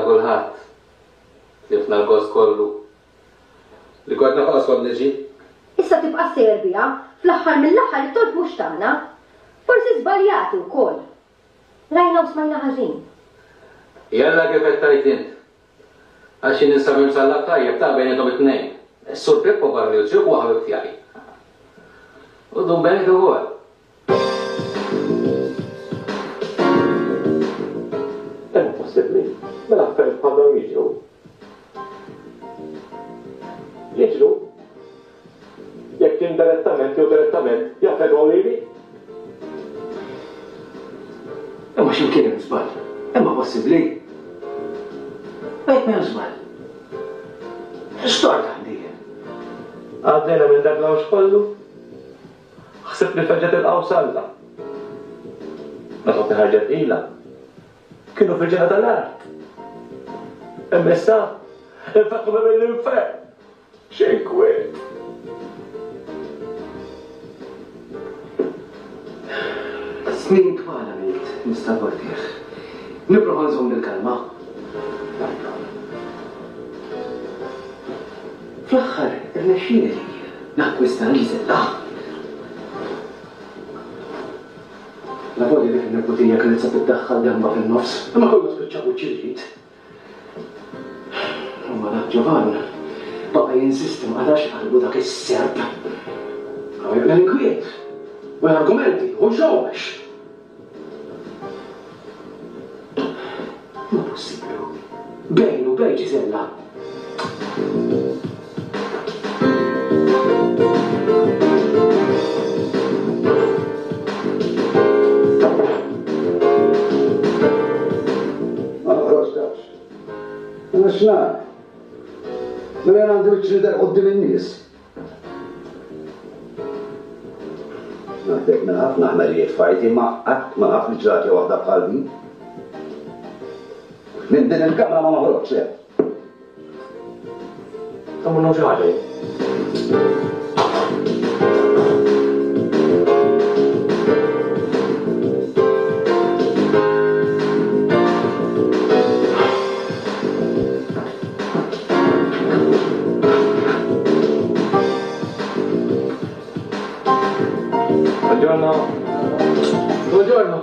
kulħadd. Tlifna l-gost kollu. Li kodna faqsod niġi. Issa tibqa' Serbja, fl-aħħar mill-aħħar it-tort mhux tagħna. Forsi żbaljati wkoll. Rajna u smajna ħażin. Jalla kif qed tajt int. Għax ninsab imsallab tajjeb ta' bejnietom it-tnejn. Is-Sur Pippo Barriucci u ħabib tiegħi. U dum bejn ukoll. Hemm possibbli. Mela affarijiet bħalhom jiġru. Jiġru. Jekk indirettament jew direttament jaffettwaw lili. Imma x'imkien hemm żball. Imma possibbli. Bejt m'hemm żball. X'tort għandi. Għaddejna minn dak l-għawx kollu. Ħsib li feġġet il-qawsalla. Meta ħarġet ilha. Kienu fil-ġena tal-art. Emmessa, infaqqa mill-infern. Xejn kwiet. Snin twala milt, Mr. Portier. Nipprova nżomm il-kalma. Fl-aħħar, irnexxieli li nakkwista Gisella. La voglia li kien-neputija kienet se tiddaħħal demba fin-nofs, imma kollu spiċċaw ċirrit. Imma dak Ġovan baqa' jinsisti ma qadax qalbu dak is-serb. Għawek l-inkwiet, u l-argumenti, u xogħlex. Ma possibbli. Bejn u bejn Gisella. X'nar? Mela għandu ċridar qoddim in-nies. Naħdek naf naħmerijiet fajti ma qatt ma naf li ġrati waħda bħal din. Minn din il-kamra ma noħroġx le. Kammu xi ħaġa. Buongiorno.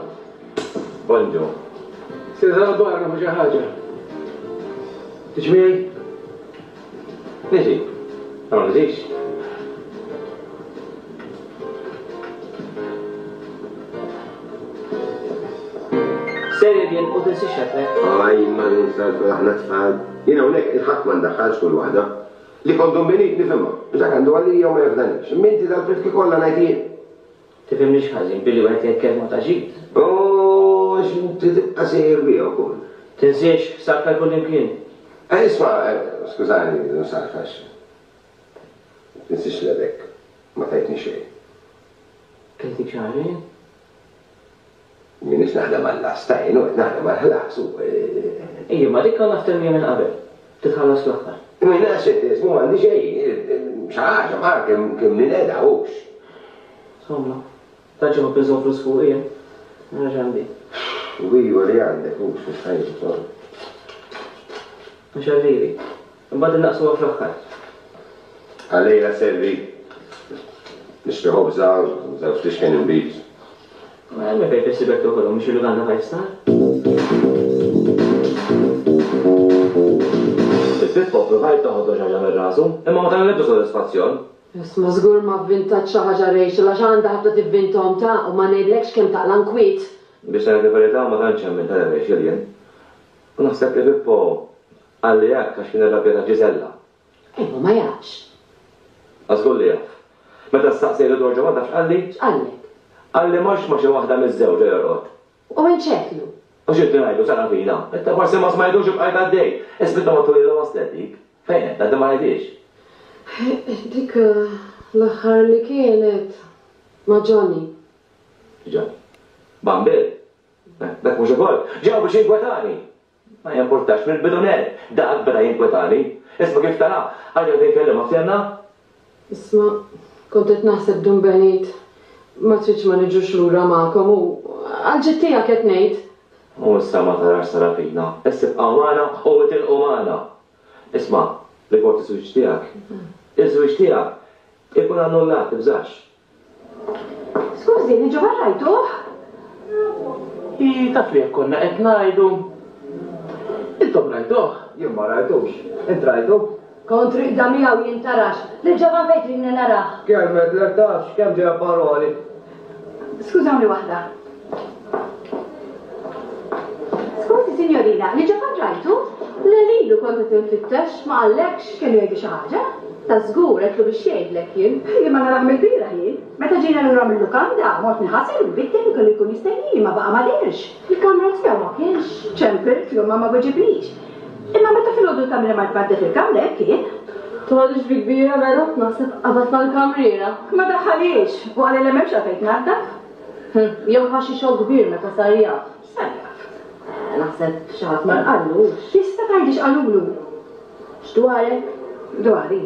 Buongiorno. Sieta barra ma xi ħaġa. Tiġi miegħi? Niġi. Ma niġix. Serjen u tinsi xekle. Aj, ma ninsax aħna tfal. Jiena hawnhekk il-ħadd ma ndaħħalx kull waħda. Li kondom benit nifhimha. Dak għandu għalija u ma jafdanix. Minti dal-fritki kollha ngħid jien. Tifhimniex ħażin billi wieħed jgħid kelma ta' ġid. Oh, x'inti tibqa' sejjer biha wkoll. Tinsiex sakra kull imkien. Isma', skużani, non sarfax. Tinsiex l-edek. Ma tajtni xejn. Keltik xi ħaġa? Minix naħdem għall-astajn u qed naħdem għall-ħlas u. Ejja, ma dik konna ftemnija minn qabel. Titħallas l-aħħar. Ma jnaxet ismu għandi xejn. Xi ħaġa ma kemm nineda hux. Somma. Taġġa ma pinżom flus fuq ija. Ġandi. Wiju li għandek hux mhux ħajja ukoll. Mhux għallili. Imbagħad innaqsuha fl-aħħar. Għalejla servi. Nixtri ħobża, żewġ tixkien imbit. Ma għalme fej fessibek toħolhom mhux il-Uganda fajstar. Il-Pippo provajt taħodlu xi ħaġa mir-rasu, imma ma tagħmel sodisfazzjon. Isma żgur ma vvintat xi ħaġa Rachel għax għandha ħafna tivvintom ta' u ma ngħidlekx kemm taqla nkwiet. Biex ngħid il-verità ma tantx hemm minn tara Rachel jien. U naħseb li Pippo għalli hekk għax kien irrabjata Gisella. Ejma ma jafx. Għażgur li jaf. Meta staqsej li dorġa ma tafx qalli? X'qallek? Qalli mhux ma xi waħda miż-żewġ jorqod. U inċeklu. U x'inti ngħidu sara fina? Itta forsi ma smajtux bqajt għaddej. Isbidna ma tuli l-waslet dik. Fejn qed għadda ma ngħidix. Dik l-aħħar li kienet ma' Johnny. Johnny. Bambil. Dak mhux ukoll. Ġew biex jinkwetani. Ma jimportax mill-bidunet. Dak beda jinkwetani. Isma' kif tara? Għalja tinkellem f'tjenna? Isma' kont qed naħseb dun Benit. Ma tridx ma niġux lura magħkom u għal-ġittija qed ngħid. U issa ma tarax sara fina. Issib qamana u mitil qamana. Isma, rigward iż-żwieġ tiegħek. Iż-żwieġ tiegħek ikun annullat, tibżax. Skużi, ġo rajtuh? Taf li konna qed ngħidu. Intom rajtuh? Jien ma rajtux. Int rajtu? Kontri id-damijaw jintarax, li ġavan fejtrin narax. Kelmet l tafx kemm ġeja paroli. Skużawni waħda. Skużi, signorina, li ġavan rajtu? L-lilu konta tinfittex ma għallekx kienu jgħidu xi ħaġa? Ta' żgur qedlu biex jgħidlek jien. Jien ma naraħ mill-bira jien. Meta ġejna nura mill-lukanda, mort nħassel il-bittem ikollu jkun jistennini ma baqa' ma dirx. Il-kamra tiegħu ma kienx. ċempert l ma weġiblix. Imma meta fil-għodu l-kamra ma tbaddet il-kamra kien. Tħodix bi kbira vera, naħseb qabat mal-kamriera. Ma daħħalix, u għal l-memx għafejt naddaf. Jew ħaxi xogħol kbir meta sar jaf. Sarjaf. Naħseb xi ħadd ma nqallux. Tista' tgħidix qalulu. X'dwarek? Dwari.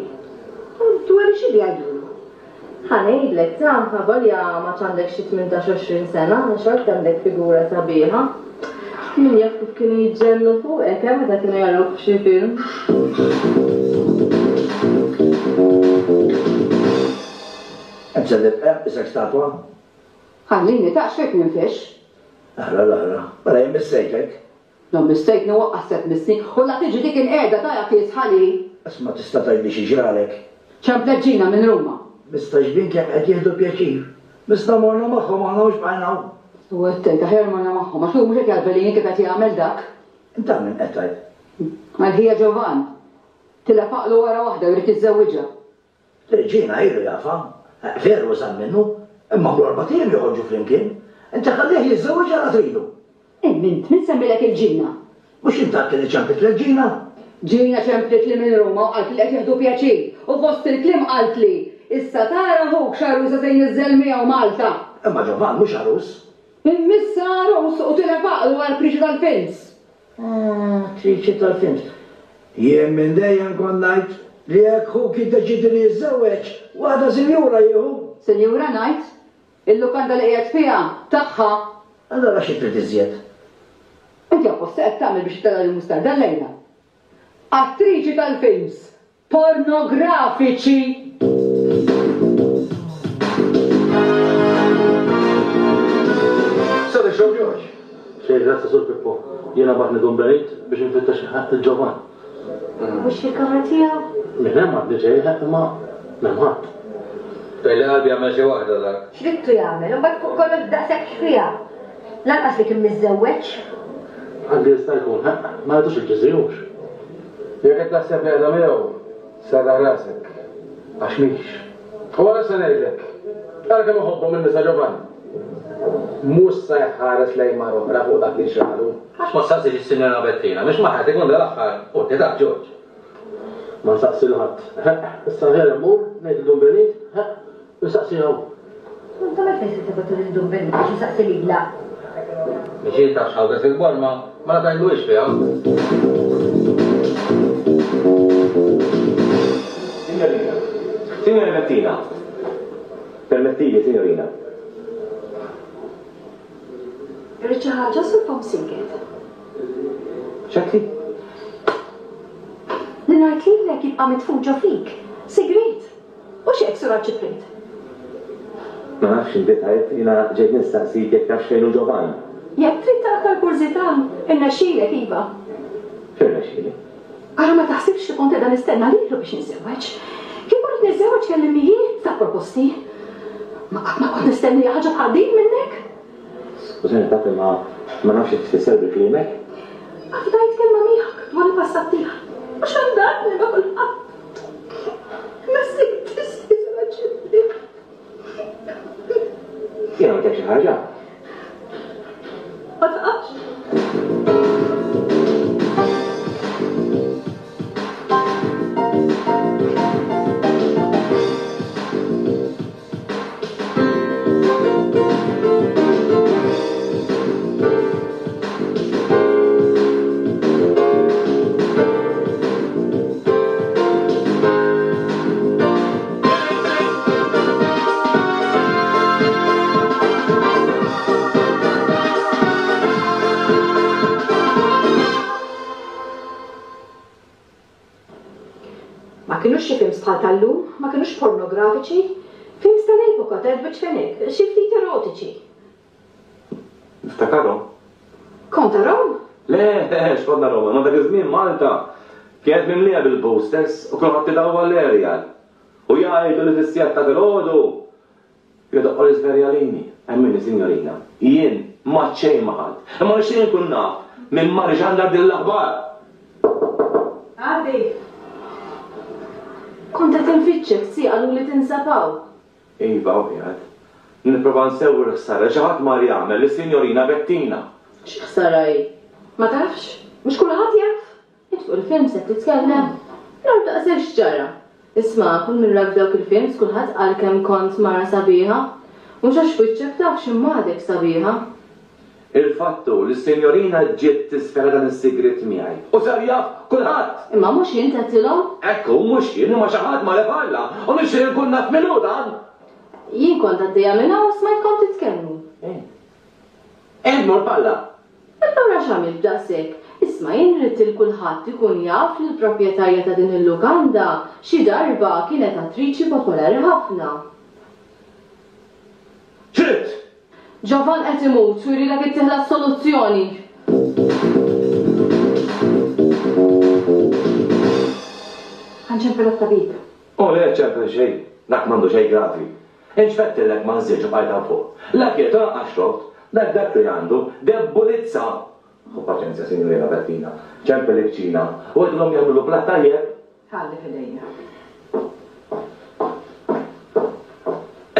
Dwari xi li għajdu? Ħanejdlek ta' volja ma ċandek xi 18-20 sena, xort għandek figura sabiħa. Min jaf kif kienu jiġġennu fuqek, meta kienu jarawk f'xi film. Mċellib, isek statwa? Ħallini taqx fejt minfix. Aħra, bħala jem mistejtek. No mistejk nuwaqqaset misni, u la tiġi dik il-qeda ta' jak jisħali. Isma tista' tgħidli xi ġralek. ċempleġġina minn Ruma. Mistaġbin kemm qed jieħdu pjaċir. Mista morna magħhom aħna mhux bħajnaw. U għettek, ħer morna magħhom, għax hu mhux hekk għal-Bellini kif qed jagħmel dak. Inta minn qed tgħid. Mal-ħija Ġovan. Tila faqlu wara waħda u jrid jiżżewwiġha. Reġina ilu jafa. Veru sam minnu. Imma l-orbatien joħorġu flimkien. Inta ħallih jiżżewwiġ għal tridu. Mint, min semmilek il-ġinna? Mhux inta kien iċempit l-ġina. Ġina ċemplet li minn Ruma u qalt li qed jieħdu pjaċir. U fost il-klim qalt li issa tara huk xarusa se jinniżżel miegħu Malta. Imma Ġovan mhux arus. Immissa arus u tila faqlu għal priċi tal-fins. Triċi tal-fins. Jien minn dejjem kon ngħid li jekk hu kien deċidi li jiżżewweġ waħda sinjura jieħu. Sinjura ngħid? Il-lukanda li qiegħed fiha tagħha. Allora xi trid iżjed? Inti apposta qed tagħmel biex tara l-mustarda lejla. Attriċi tal-films pornografiċi. Sada xogħol. Xej, grazzi sur Pippo. Jiena baħni dumberit biex nfittex il-ġovan. Mhux il-kamra tiegħu? Minn hemm għandi ġej imma m'hemm ħadd. Tajli qalbi għamel xi waħda dak. X'rittu jagħmel? Imbagħad fuq kollox daqshekk fiha. Lanqas li kien miżżewweġ. Għandi jista' jkun, ma jgħidux il-ġiżijux. Jekk qed taħseb li għadha miegħu, sarra rasek. Għax mhix. U għara se ngħidlek. Ara kemm iħobbu minn nisa Ġovan. Mhux se jħares lejn mar oħra fuq dak li xraħlu. Għax ma staqsi lis-sinjora Bettina, mhux ma ħadd ikun dal-aħħar u tidak Ġorġ. Ma nsaqsi l-ħadd. Issa ħer immur, ngħid il-dumbenit, u nsaqsi hawn. Inta ma tfisser tibgħu il-dum bejn biex insaqsi lilha. Biex jintax ħawdet il-bor ma tgħidlux fiha. Signorina Bettina. Permettili, signorina. Irrid xi ħaġa sur fom sinket. X'akli? Li ngħid lilek jibqa' mitfuġa fik. Segret. U x'hekk sur ċiprit. Ma nafx indetajt, jiena ġejt nistaqsik jekk tafx fejn hu Ġovan. Jekk trid tara l-kurzità, irnexxielek iva. X'irnexxieli? Ara ma taħsibx li kont qiegħda nistenna lilu biex niżewweġ. Kien kont niżewweġ kellim mijiet ta' proposti. Ma qatt ma kont nistenni ħaġa bħal minnek. Skużani tagħti ma nafx jekk tfisser bil-kliemek. Għafda jitkellma miegħek dwar il-passat tiegħek. Mhux għandani ma kulħadd. Ma siktix jiżraġibli. Jiena ma xi ħaġa. Ma taqax. Ma kienux xi films bħal tal-lum, ma kienux pornografiċi, films tal-epoka tal-biċ fenek, xi ftit erotiċi. Niftakarhom? Kont tarom? Le, x'konna Roma, ma dak iż-żmien Malta kienet mimlija bil-boosters u kulħadd tidawwa l-aerial. U jgħidu li fis-sijat ta' filgħodu jodoqqu l-isverjalini. Emmini, signorina, jien ma ċejn ma ħadd. Imma xejn kun naf minn mari ġandar din l-aħbar. Għaddi. Konta tinfittxek, si għallu li tinsabaw. Iva, u jgħad. Niprofa nsewwi l-ħsara, ġaħat mar jagħmel lis-Sinjorina Bettina. Xi ħsara hi? Ma tafx? Mhux kulħadd jaf? Idħol il-film se titkellem. Raw daqshekk x'ġara. Isma' kull minn rak dawk il-films kulħadd qal kemm kont mara sabiħa. Mhux għax fittxek taf x'immadek sabiħa. Il-fattu li s-Sinjorina ġiet tisfera dan is-sigriet miegħi. U sar jaf kulħadd. Imma mhux jien tagħtilhom? Ekku, mhux jien imma xi ħadd ma lefalla. U nixtieq nkun naf minnu dan. Jien kont għaddejja minnha u smajtkom titkellmu. Mor balla. Allura x'għamil b'daqshekk? Isma' jien rrid il kulħadd ikun jaf li l-proprjetarja ta' din il-lukanda xi darba kienet attriċi popolari ħafna. Ċrit! Ġovan qed imut u jridek ittieħla s-soluzzjoni. Ħanċempel tabib. U le ċempel xejn, dak m'għandu xejn gravi. Inċfettilek ma nżilx bħajta fuq. L-akiet għaxrobt, dak li għandu debolizza. U paċenzja, Sinjorina Bettina, ċempel iċċina, u għedlom jagħmlu bla tajjeb. Ħalli fidejja.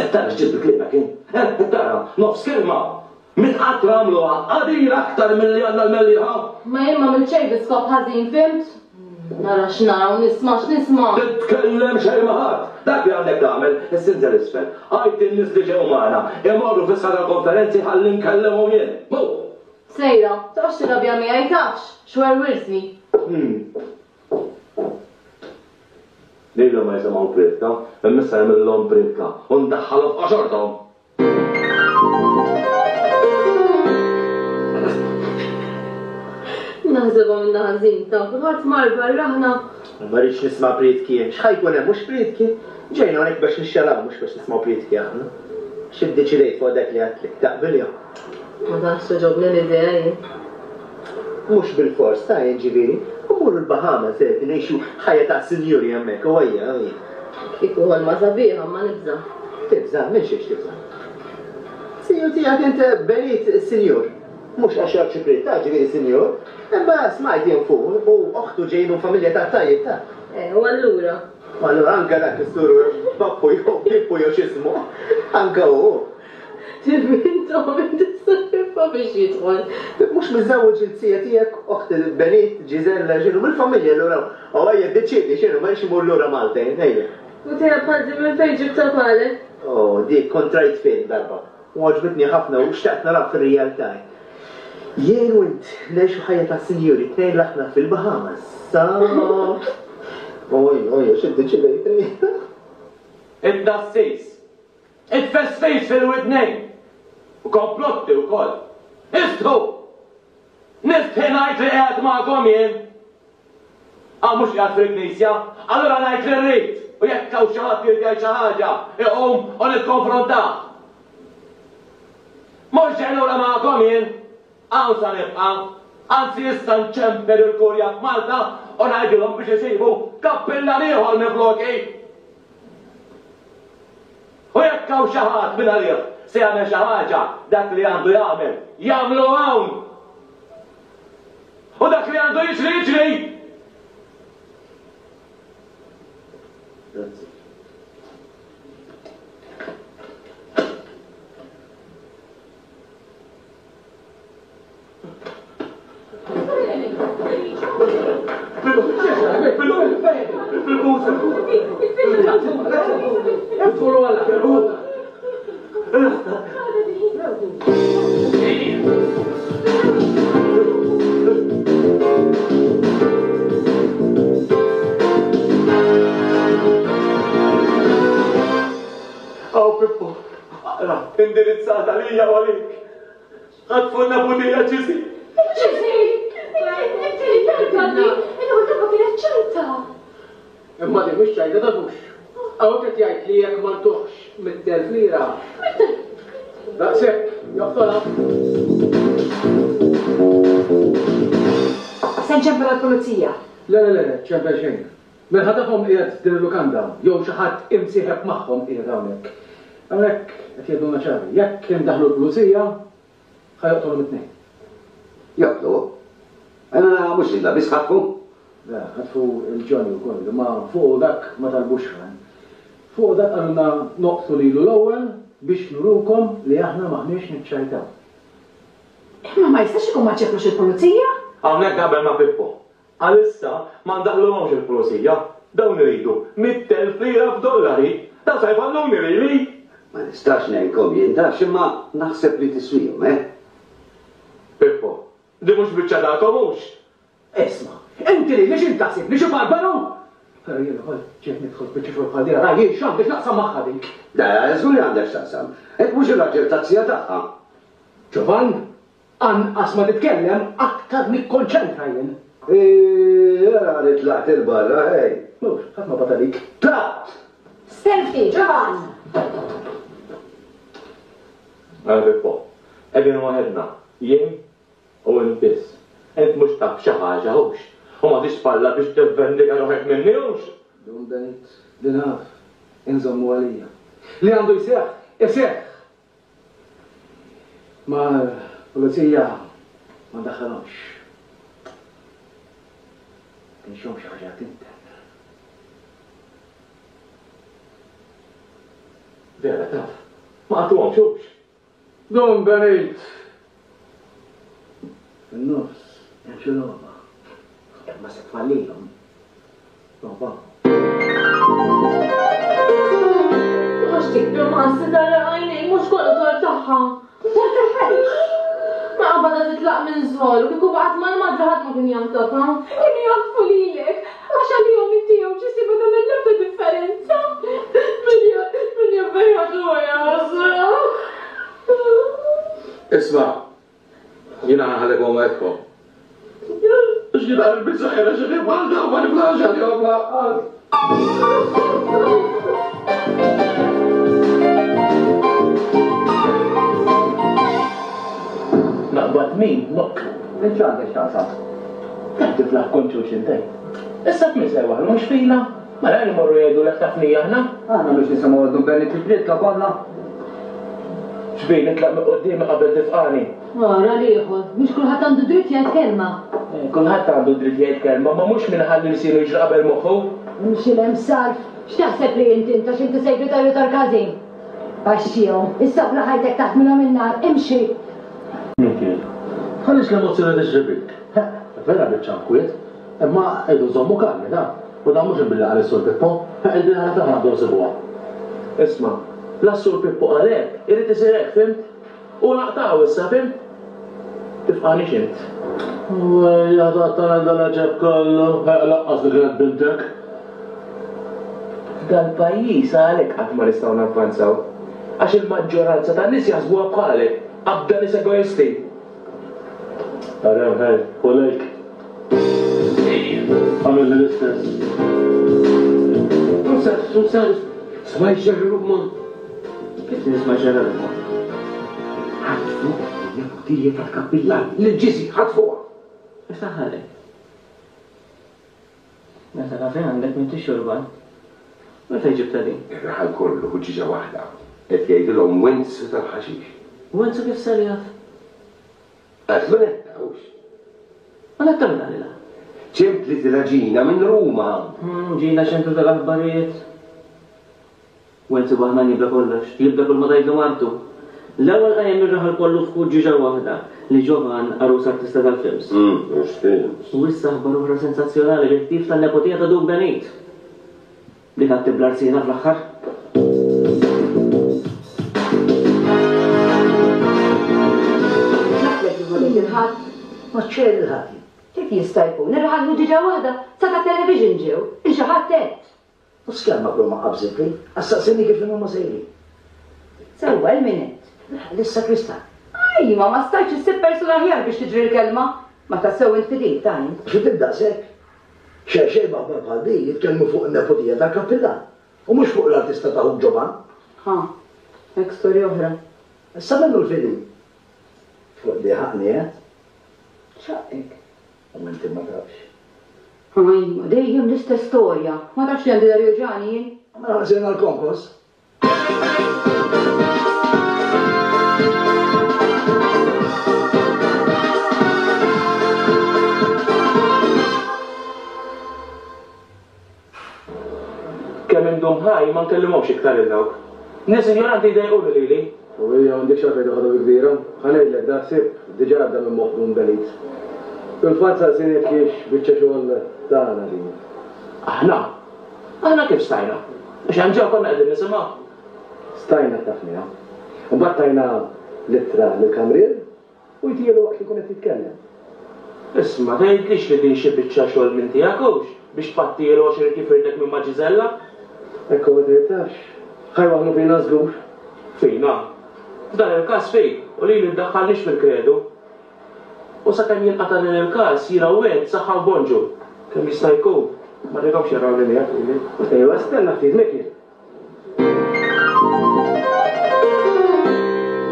Tara ġibdu klimek, tara, nofs kelma. Min qatt għamluha qadir aktar milli għandna l-melliħa. Ma jien ma milċej biskop ħażin fimt? Nara x'nara u nisma' x'nisma'. Titkellem xejn ma ħadd. Dak li għandek tagħmel, issinżel isfel. Għajt in-nies li ġew magħna, imorru fis-sala konferenzi ħalli nkellmhom jien. Mu! Sejra, tafx tirabja miegħi tafx, xwer wirsni. Lilu ma jisemaw pritka, immissa jemillhom pritka, u ndaħħalhom f'qaxorthom. Naħsebha minna ħażin ta' kulħadd mar barraħna. Ma rridx nisma' pritki, x'ħajkun hemm mhux pritki? Ġejna hawnhekk biex nixxalaw mhux biex nisma' pritki aħna. X'iddeċidejt fuq dak li għadlek taqbel jew? Ma tafx ġobni l-idea jien. Mhux bil-fors ta' ġifieri, mmurru l-Bahamas ngħixu ħajja ta' sinjuri hemmhekk u ejja. Kieku għal ma sabiħa ma nibża. Tibża, minn xiex tibża. Sinjur tiegħek inti Benit sinjur. Mhux għax xi prita ġifieri sinjur, imma smajt jien fuq u oħtu ġejnu familja ta' tajjeb ta'. U allura? Allura anke dak is-sur Babbu jew Pippu jew x'ismu, anke hu. Tirvintom inti-s-siffa biex jidħol. Mhux miżżewweġ il-tzija tiegħek oħt il-Benit Ġiżella ġinu mill-familja allura. U ejja ddeċiedi x'inhu ma imur lura Malta ngħidlek. U tiegħek bħalti minn fejn ġib ta' palek? Dik kontrajt fejn darba. U għaġbitni ħafna u xtaqt nara fir-realtà. Jien u int ngħixu ħajja ta' sinjuri tnejn laħna fil-Bahamas. Oj, x'iddeċidejt. Id-dassis. Id-fessejs fil-widnejn. U komplotti wkoll. Istħu! Nistħi ngħid li qiegħed magħkom jien. Mhux qiegħed fil-Knisja, allura ngħid li rrid. U jekk hawn xi ħadd jgħid xi ħaġa, iqum u nikkonfrontah. Mhux ġej lura magħkom jien. Hawn sa nibqa', anzi issa nċemper il-Kurja f'Malta u ngħidilhom biex isibu kappillan ieħor mifloki. U jekk hawn xi ħadd minn għalih se jagħmel xi ħaġa dak li għandu jagħmel, jagħmlu hawn. U dak li għandu jiġri jiġri. Indirizzata lija u għalik. Għatfunna budija ġizi. Ġizi! Inti li tarkanni, il-għu dabba kienet ċajta. Imma di mhix ċajda ta' fux. Għaw qed jgħid li jekk ma ntuħx mit-1000 lira. Daqshekk, joqtola. Se nċempel għall-pulizija. Le, ċempel xejn. Bil-ħadafhom qiegħed din il-lukanda, jew xi ħadd imsieħeb magħhom qiegħed hawnhekk. Hawnhekk qed jgħidulna ċari, jekk indaħlu l-pulizija, ħajoqtolhom it-tnejn. Joqtlu? Għana mhux illa biss ħatfu? Le, ħatfu il-ġoni wkoll, ma fuq dak ma talbux ħran. Fuq dak għandna noqtu lilu l-ewwel biex nurukom li aħna maħniex niċċajtaw. Imma ma jistax ikun ma ċeklux il-pulizija? Hawnhekk qabel ma Pippo. Għalissa ma ndaħluhomx il-pulizija. Dawn iridu 100,000 lira f'dollari. Dawn se jfalluni lili. Ma nistax ngħidkom jien taf imma naħseb li tiswihom, Pippo, di mhux biċċa dakom mhux. Isma', inti li x'in taħsib li xi barbaro? Però jien ukoll ġiet nidħol biċċa bħal ra jien x'għandek naqsam magħha dik. Da, żgur li għandek x'taqsam. Hekk mhux ir-raġel tazzija tagħha. Ġovan, anqas ma titkellem aktar nikkonċentra jien. Għarit laqt il-barra, hej. Mux, ħatma batalik. Tlaqt! Selfie, Ġovan! Għal Pippo, edin waħedna, jien u n-biss. Ent mux taf xi ħaġa hux. U ma tix palla biex tivvendika ruħek minni hux. Dum benit, dinaf, inżommu għalija. Li għandu jseħ. Ma pulizija ma daħħalhomx. Nxom xi ħaġa tinten. Vera taf, ma għatuhom xux. Dum benit. In-nofs, hemm xi logħba. Imma se tfallihom. Logħba. Għax tikbir ma' s-sidar għajnej, mux kollu tor taħħa. Ma taħħalix. Ma' għabada titlaq minn zol, u kiku baqat ma' l-madra ħat ma' kien jamtata. Kien jgħaffu lilek, għax għal-jom intijaw ġisibu da minn nabda differenza. Min jabberħat u għajazra. Isma, jina ħalek għom għedko. Xġina għalbi zaħira ġeni għalda u għani blaġa li għabla. Naqbad min, nok. Inċu għandek xaqsa. Għaddi flaħ konċu xintej. Issa t-misewa, mux fina. Ma l-għani morru jgħidu l-ħtafnija ħna. Għana biex nisimaw għaddu beni t-tritla konna. Xbejn nitlaq me qoddimi qabel tifqani. Għara liħu, mux kullħat għandu dritt jgħid kelma. Kulħadd għandu dritt jgħid kelma, ma mhux minn ħalli jsiru jiġri qabel moħħu. Mxi l-emsarf, x'taħseb li inti inta x'inti segretarju tal-kazin? Baxxijom, issabla ħajtek taħt minna minnar, imxi. Ħalix l-emozzjoni t-ġibik. Vera bieċankwiet, imma għedu zommu kalli, da. U da mux billi għal sur Pippo, għeddi għala taħna għabdu sibuwa. Isma, la sur Pippo għalek, irrit isirek, fimt? U naqtaw issa, fimt? Tifqani xint. Ja, taħtana dal ġeb kollu, laqqas li kienet bintek. Dal-pajis għalek għat ma nistaw navvanzaw. Għax il-maġġoranza ta' nis jazbuha bħalek, għabda nis egoisti. Għarem, hej, u lejk. Għamil l-istess. Susan, smaj ġerru ma. Kif nisma ġerru ma? Għatfu, jgħabdija ta' kapillan, l-ġizi, għatfuwa. Ix taħħalek? Meta kafe għandek minn t-xurban? Meta ġibta din? Ir-raħal kollu ġiġa wahda. Et jgħidilhom wenzu tal-ħaxix. Wenzu kif sarjaf? Għatlu nettawx. Ma nettamil għalila? ċempli t-raġina minn Ruma. Ġina ċentru tal-aħbarijiet. Wenzu baħna jibda kollox, jibda kull ma dajdu martu. L-ewwel qajjem ir-raħal kollu f'kull ġiġa waħda li Ġovan arus artista tal-films. Mhux films. U issa aħbar oħra sensazzjonali li ktif tan-nepotija ta' Dub Benit. Dik għad tibla rsina fl-aħħar. Naħlek li għolek il-ħadd, ma ċer il-ħadd. Kif jista' jkun? Ir-raħal ġiġa waħda, sa ta' television ġew, il-ġaħat tet. U skemma kol ma qabżit li, assaqsini kif ma sejri. Sewa il-minet. Lissa Krista. Ajma, ma stajċ issib persuna ħjar biex tiġri l-kelma. Ma tassew il-fidil, tajn. Xu tibda sekk? Xej baħbar bħal di jitkellmu fuq il-nepotija tal-kappillan. U mhux fuq l-artista ta' Ġovan. Ha, hekk storja oħra. Issa minnu l-film. Fuq li ħaqni, X'aqek? U inti ma tafx. Ma dejjem l-istess storja. Ma tafx li għandi darjoġani jien? Ma naqsina l-konkos. Kemm indum ħaj ma nkellimhomx iktar il-dawk. Nies ignoranti jdejqu lili. U hija m'għandekx għalfejn toħodhom kbira. Ħanejdlek da ħsieb diġà għadda minn moħħum belit. Fil-fatt sa sinet kiex biċċa xogħol tagħna din. Aħna kif stajna? Għax hemm ġew konna qegħdin nisimgħu. Stajna tafniha. U battajna littra lill-kamrier u jtielu waqt li kun qed jitkellem. Isma' tgħidlix li din xi biċċa xogħol minn tiegħek hux biex tpattielu għax irid jifirtek minn Maġiżella? Ekku ma tgħidtax. Ħajwaħnu fina żgur. Fina. F'dan il-każ fejn u li ddaħħalniex fil-kredu. U sakemm jinqata' din il-każ jiraw wieħed saħħa bonġu. Kemm jista' jkun. Ma rridhomx jaraw lil jgħid. Ejwa stenna ftit mekki.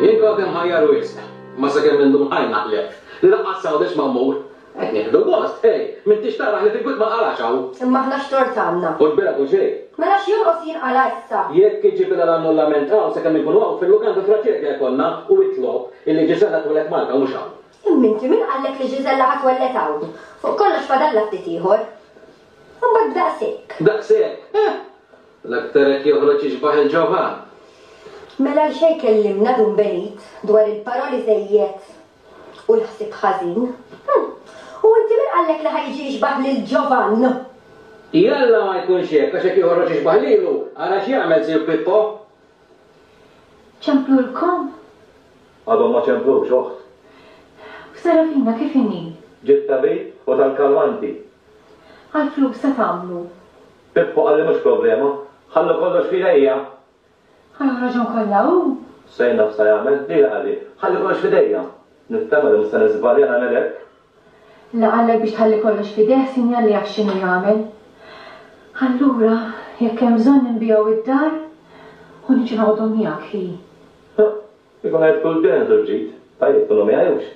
Jien kont hemm ħajjar wisq, ma sakemm indum ħaj naqlek. Li laqqas sawdex ma'mur. Qed nieħdu gost, m'intix tara li tinkut ma qalax hawn. Imma aħna x'tort għandna. U l-bira u xejn. Mela x'jonqos jinqala issa. Jekk iġibila l-annullament hawn sakemm ikunu hawn fil-lukanda fraċerja jkollna u itlob illi Ġisella twellet Malta mhux hawn. Imminti min qallek li Ġisella ħatwellet hawn. Fuq kollox fadalla ftit ieħor. Imbagħad daqshekk. Daqshekk? L-aktar hekk joħroġ jiġbaħ il-Ġovan. Mela l-xej kellimna dun Benit dwar il-paroli żejjed u l-ħsieb ħażin. U inti min qallek li ħajġi jixbaħ lil Ġovan? Jalla ma jkunx hekk għax hekk joħroġ jixbaħ lilu. Ara x'jagħmel Sir Pippo? ċemplulkom? Għadhom ma ċemplux oħt. Serafina kif inni? Ġiet tabib u tal-kalmanti. Għal-flus se tagħmlu. Pippo għalli mhux problema. Ħallu kollox fidejja. Ħallu raġun kollha hu. Sejn nafsa jagħmel, li għalli. Ħalli kollox fidejja. Nittama li mista niżbalja nagħmel hekk. La għallek biex tħalli kollox fideh sinjali għax x'inhu jagħmel. Allura, jekk hemm bżonn nbijaw id-dar u niġi noqogħdu miegħek hi. Ikun qed kull din ġid. Tajjeb tkunu miegħux.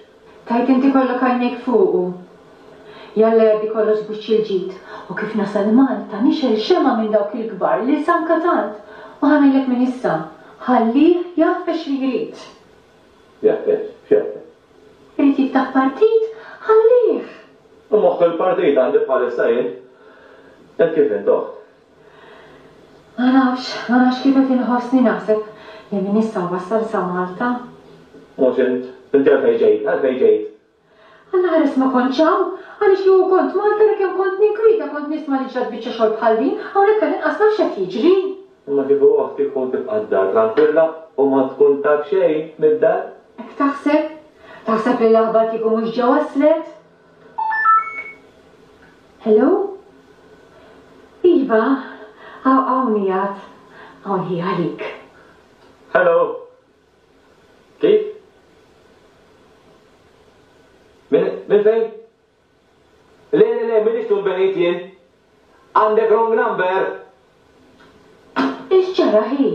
Tajt inti kollok għajnejk fuqu. Jalla jgħaddi kollox biex il-ġid u kif nasal Malta nixel xema minn dawk il-kbar li samka tant u ħamillek minn issa. Ħallih jafex li jrid. Jafex, x'jafex. Irid jiftaħ partit, ħallih. U moħħ il-partit għandi bħalissa jien. Qed kif intoħ. Ma nafx kif qed inħossni naħseb li minn issa wassal sa Malta. Mhux inti għalfejn ġejt. Alla ħares ma konċaw, għaliex li kont Malta li kemm kont ninkwita kont nisma' li ġad biċċa xogħol bħal din, hawnhekk kien inqas naf x'qed jiġri. Ma kieku waħd tkun tibqa' d-dar tranquilla u ma tkun taf xejn mid-dar. Hekk taħseb? Taħseb li l-aħbar kieku mhux ġew waslet? Hello? Iva, hawn jgħid, hawn hi għalik. Hello. Kif? Min fejn? Le, minix tul Benit jien. Għandek wrong number. Ix-ġara hi?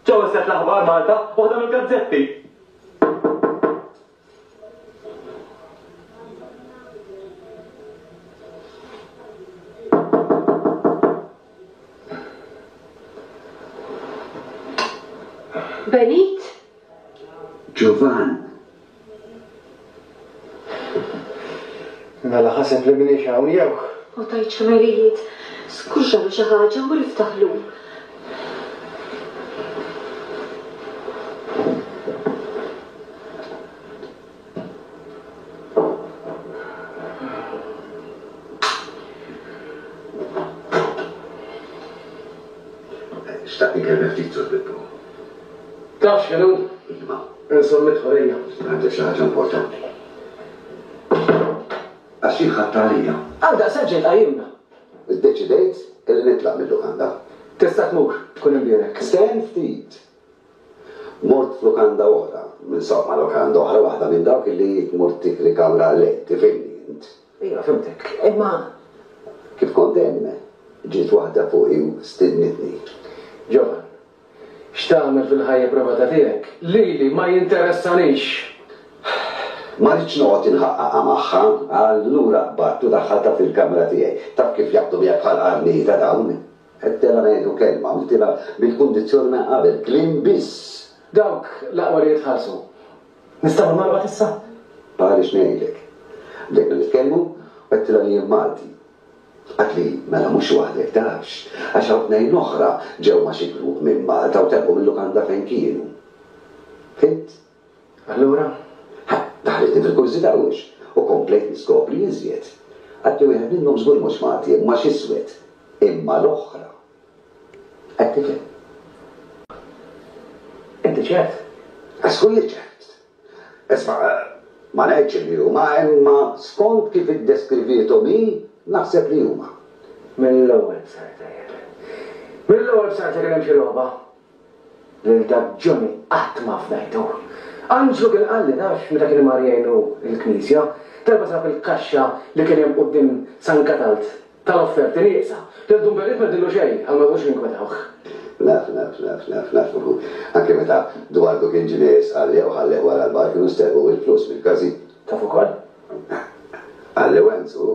ġew set l-aħbar Malta, waħda mill-gazzetti. Benit? Ġovan. Mela ħaseb li minni xawn jew. U tajt xamelijiet, skuġġalu xi ħaġa u riftaħlu. Xtaqni kellem ftit sur Bippo. Taf x'inhu? Iva. Insommi tħorija. Għandek xi ħaġa importanti. Għaxi ħattalija. Għalda, saġġel għajimna. Id-deċidejt illi nitlaq mill-lukanda. Tista' tmur, tkun imbierek. Sten ftit. Mort f'lukanda oħra. Insomma, lukanda oħra waħda minn dawk illi mort tikri kamra letti fil-nint. Iva, fimtek. Imma Kif kont hemm, ġiet waħda fuqi u stidnitni. Ġovan, x'tagħmel fil-ħajja privata tiegħek? Lili ma jinteressanix. Ma rridx noqgħod inħaqqaqa magħha, allura battu daħħalta fil-kamra tiegħi. Taf kif jaħdu biha bħal qarni ta' dawn? Qedtela ngħidu kelma, għamiltilha bil-kundizzjoni ma' qabel, kliem biss. Dawk l-aqwa li jitħallsu. Nistgħu nagħlaq issa? Bħalix ngħidlek. Bdejna nitkellmu u qedtila li Malti. Għatli, mela mhux waħdek tafx, għax ħafnejn oħra ġew ma' xi grupp minn Malta u telqu mill-lukanda fejn kienu. Fimt? Allura? Daħletni fil-kursi dawx u komplejt niskopri iżjed. Għatli wieħed minnhom żgur mhux Malti, imma x'iswed, imma l-oħra. Qed tifhem? Inti ċert? Askur li ċert. Isma' ma ngħidx li huma imma skont kif iddeskrivietom hi naħseb li huma. Mill-ewwel sartajja. Mill-ewwel sartajja kien hemm xi logħba. Lil dak Johnny qatt ma fnajtu. Anġlu kien qalli nafx meta kien imar jgħinu l-Knisja, talba sab il-kaxxa li kien hemm quddiem San Katalt tal-offerti nieqsa. Tildum berit ma dillu xejn, għal ma mhux jinkwetawh. Naf. Anke meta Dwardu kien ġinies għalli u ħalleħ wara l-bar kienu sterbu il-flus mill-każi. Taf ukoll? Għalli wenzu.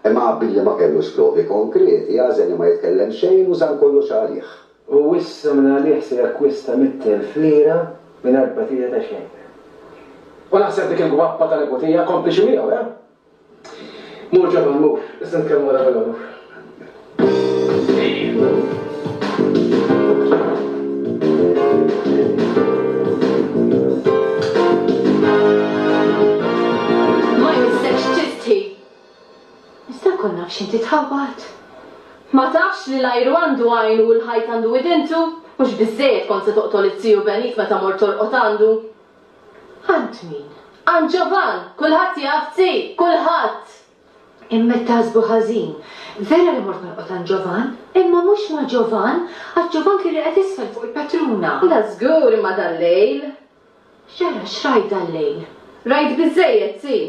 Imma billi ma kellux provi konkreti, għażel ma jitkellem xejn u żan kollox għalih. U issa minn għalih se jakkwista 100,000 lira minn arba'tija ta' xejn. U naħseb dik il-gwappa tal-egotija kompliċi miegħu, Mur ġaban, mur, issa nitkellmu wara bil-għodur. Ma jmissekx tisti. Nista' konna x'inti tħawwad. Ma tafx li l-ajru għandu għajnu u l-ħajt għandu id-intu? Mux bizzejet kont se toqtol it-siju Benit meta mor torqot għandu. Għand min? Għand Ġovan, kulħadd jaf zi, kulħadd. Imma tazbu ħażin. Vera li mort norqot għand Ġovan, imma mhux ma' Ġovan, għax Ġovan kien qed isfel fuq il-patruna. Da żgur imma dal-lejl. X'ara x'rajt dal-lejl? Rajt bizzejet zi.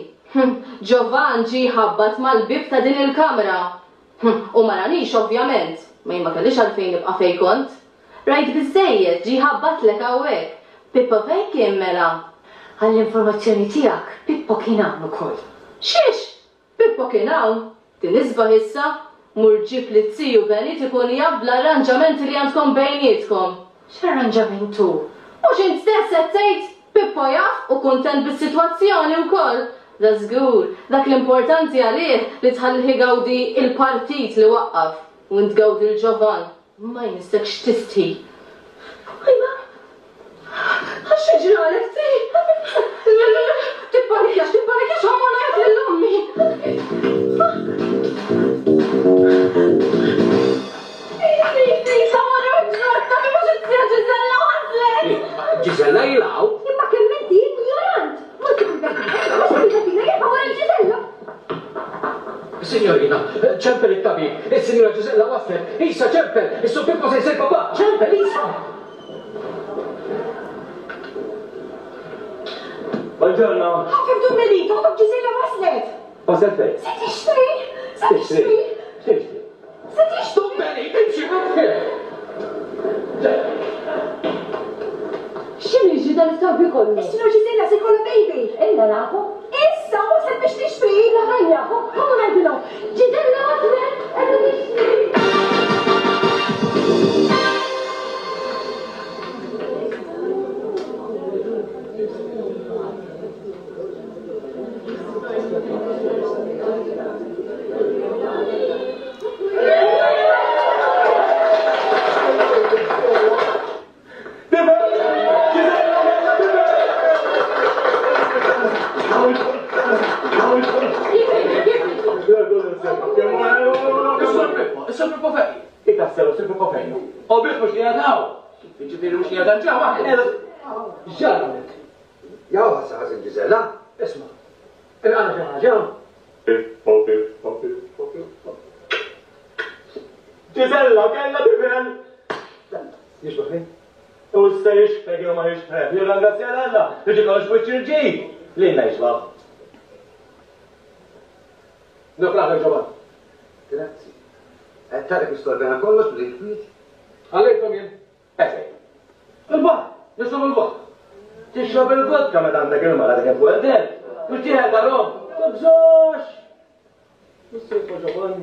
Ġovan ġi ħabbat mal-bib ta' din il-kamra. U ma ranix ovvjament, ma jimma kellix għalfejn nibqa' fejn kont. Rajt bizzejiet, ġi ħabbat lek hawnhekk. Pippo fejn kien mela? Għall-informazzjoni tiegħek, Pippo kien hawn ukoll. Xiex? Pippo kien hawn? Tinisba issa, mur ġib li t-siju Benit ikun jaf bl-arranġamenti li għandkom bejnietkom. X'arranġamentu? Mhux int stess qed tgħid Pippo jaf u kuntent bis-sitwazzjoni wkoll. Da żgur, dak l-importanti għalih li tħallih gawdi il-partit li waqqaf u int gawdi l-Ġovan. Ma jnistakx tisti. Ajma, għax ġralek ti? Tippanikjax, għamma najt l-ommi. Ġisella jilaw? Imma kelmenti ignorant. Ma kelmenti Ġisella. Signorina, ċempel il-tabib, il-signora Ġisella waslet, Isa ċempel, il-su Pippo se jsir papà, ċempel, Isa! Buongiorno. Ħafibdu Benito, Ġisella waslet. Waslet fej? Se tixtri? Benito, imxi! X'inhi dan it-tabbi kollu? Is-Sinjor Ġisella se jkollha baby. Illa nafu. Issa waslet biex tixtri la ħajja. Komu ngħidilhom. Ġisella waslet qed tixtri. Ġisella, kella bibel! Jixbaħni? U issa jixbħek jew ma jixbħek? Jirrangrazzja l-Alla, tiġi kollox b'ċirġi! Lejna jixbaħ. Nofraħ Ġovan. Grazzi. Tarek istorbena kollox bil-kwit. Għalejkom jien. Il-baħ, nishom il-baħ. Tixrob il-vodka meta għandek il-mara dik fuq il-del. Mux tieħed għalhom. Tibżox. Missir poġobon.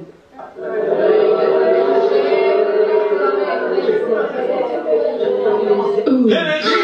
Here